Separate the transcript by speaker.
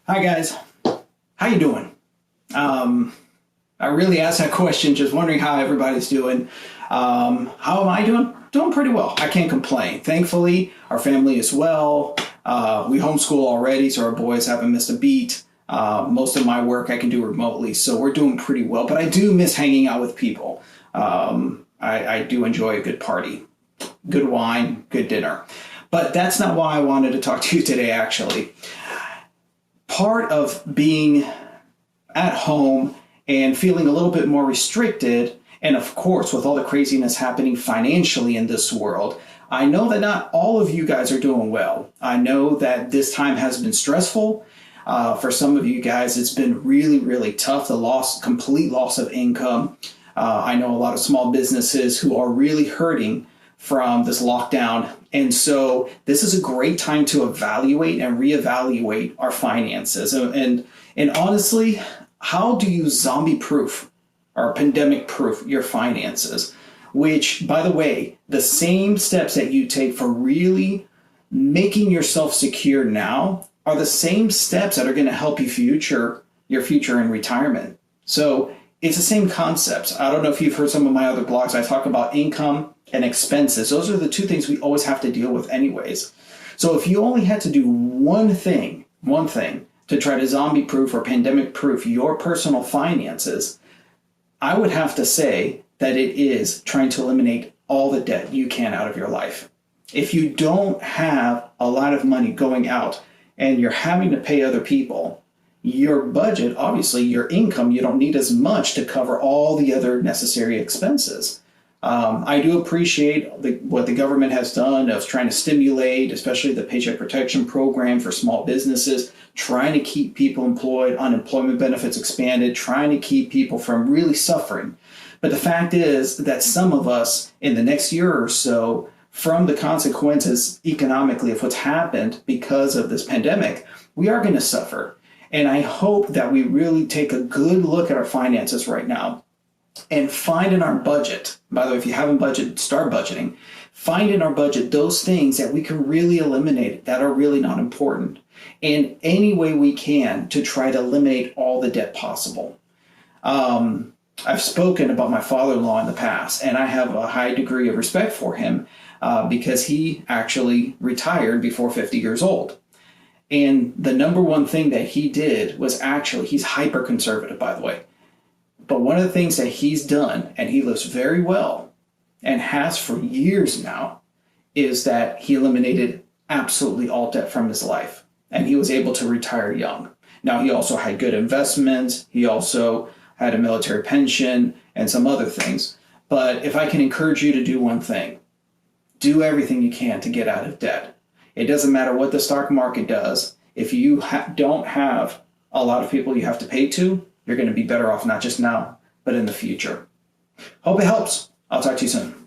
Speaker 1: Hi guys, how you doing? I really asked that question, just wondering how everybody's doing. How am I doing? Doing pretty well. I can't complain. Thankfully, our family is well. We homeschool already, so our boys haven't missed a beat. Most of my work I can do remotely, so we're doing pretty well. But I do miss hanging out with people. I do enjoy a good party, good wine, good dinner. But that's not why I wanted to talk to you today, actually. Part of being at home and feeling a little bit more restricted, and of course, with all the craziness happening financially in this world, I know that not all of you guys are doing well. I know that this time has been stressful. For some of you guys, it's been really, really tough. Complete loss of income. I know a lot of small businesses who are really hurting from this lockdown. And so this is a great time to evaluate and reevaluate our finances. And honestly, how do you zombie proof or pandemic proof your finances? Which, by the way, the same steps that you take for really making yourself secure now are the same steps that are going to help your future in retirement. So it's the same concepts. I don't know if you've heard some of my other blogs. I talk about income and expenses. Those are the two things we always have to deal with anyways. So if you only had to do one thing to try to zombie proof or pandemic proof your personal finances, I would have to say that it is trying to eliminate all the debt you can out of your life. If you don't have a lot of money going out and you're having to pay other people, your budget, obviously your income, you don't need as much to cover all the other necessary expenses. I do appreciate what the government has done of trying to stimulate, especially the Paycheck Protection Program for small businesses, trying to keep people employed, unemployment benefits expanded, trying to keep people from really suffering. But the fact is that some of us in the next year or so, from the consequences economically of what's happened because of this pandemic, we are going to suffer. And I hope that we really take a good look at our finances right now and find in our budget, by the way, if you haven't budgeted, start budgeting, find in our budget those things that we can really eliminate that are really not important in any way we can to try to eliminate all the debt possible. I've spoken about my father-in-law in the past, and I have a high degree of respect for him because he actually retired before 50 years old. And the number one thing that he did was he's hyper conservative, by the way. But one of the things that he's done, and he lives very well and has for years now, is that he eliminated absolutely all debt from his life. And he was able to retire young. Now, he also had good investments. He also had a military pension and some other things. But if I can encourage you to do one thing, do everything you can to get out of debt. It doesn't matter what the stock market does. If you don't have a lot of people you have to pay to, you're going to be better off not just now, but in the future. Hope it helps. I'll talk to you soon.